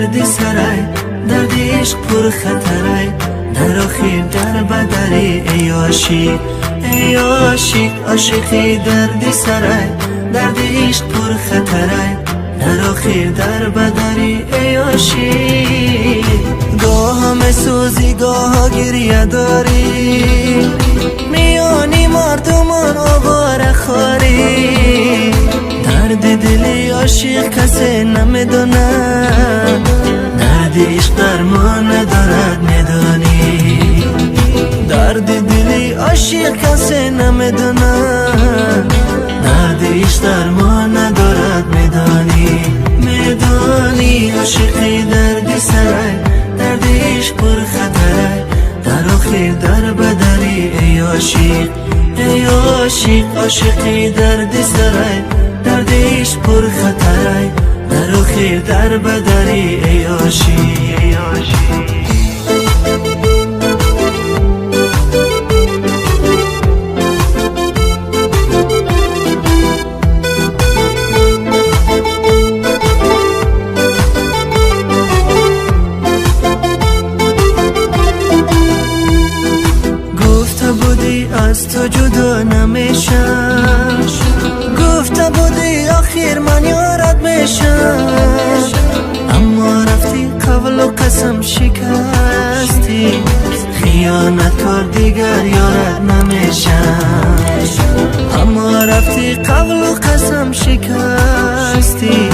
درد سرای، درد عشق پر خطرای، در آخر در بدری ای عاشق، ای عاشق. عاشقی درد سرای، درد عشق پر خطرای، در آخر در بدری ای عاشق. گاه همه سوزی گاه گریه داری، میانی مردمان آواره خاری. درد دل عاشق کسی نمیدونه، درد عشق درمان ندارد میدانی. درد دل عاشق کسی نمیدونه، درد عشق درمان ندارد میدانی. میدانی عاشقی درد سرای، درد عشق پر خطرای، در آخر در بدری ای عاشق، ای عاشق. عاشقی درد سرای، درد عشق پر خطرای، در آخر در بدری ای عاشق، ای عاشق. از تو جدا نمیشم، گفته بودی آخر من یارت میشم، اما رفتی قبل و قسم شکستی. خیانت کار دیگر یارت نمیشم، اما رفتی قبل و قسم شکستی.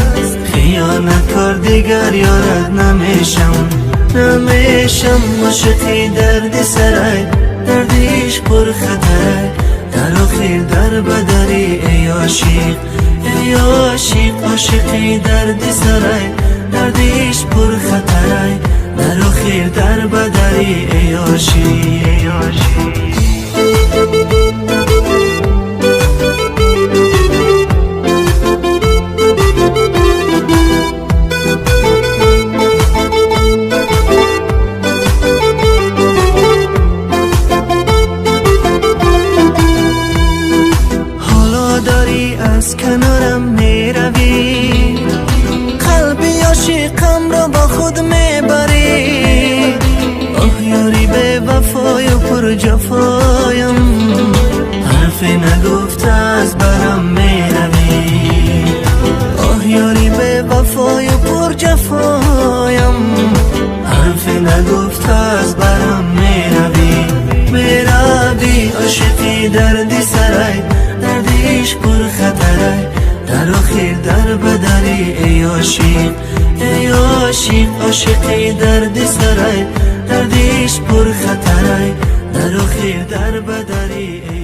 خیانت کار دیگر یارت نمیشم، نمیشم. عاشقی درد سرای، درد عشق پر خطرای، در آخر در بدری ای عاشق، ای عاشق. عاشقی درد سرای، درد عشق پر خطرای، در آخر در بدری ای عاشق، ای عاشق. از کنارم میروی، قلبی عاشقم را با خود میبری. آه یاری به وفای و پر جفایم، حرفی نگفته از برم میروی. آه یاری به وفای و پر جفایم، حرفی نگفته از برم میروی. میروی عاشقی درد سرای، درد عشق پر خطرای، در آخر در بدری ای عاشق، ای عاشق. عاشقی درد سرای، درد عشق پر خطرای، در آخر در بدری ای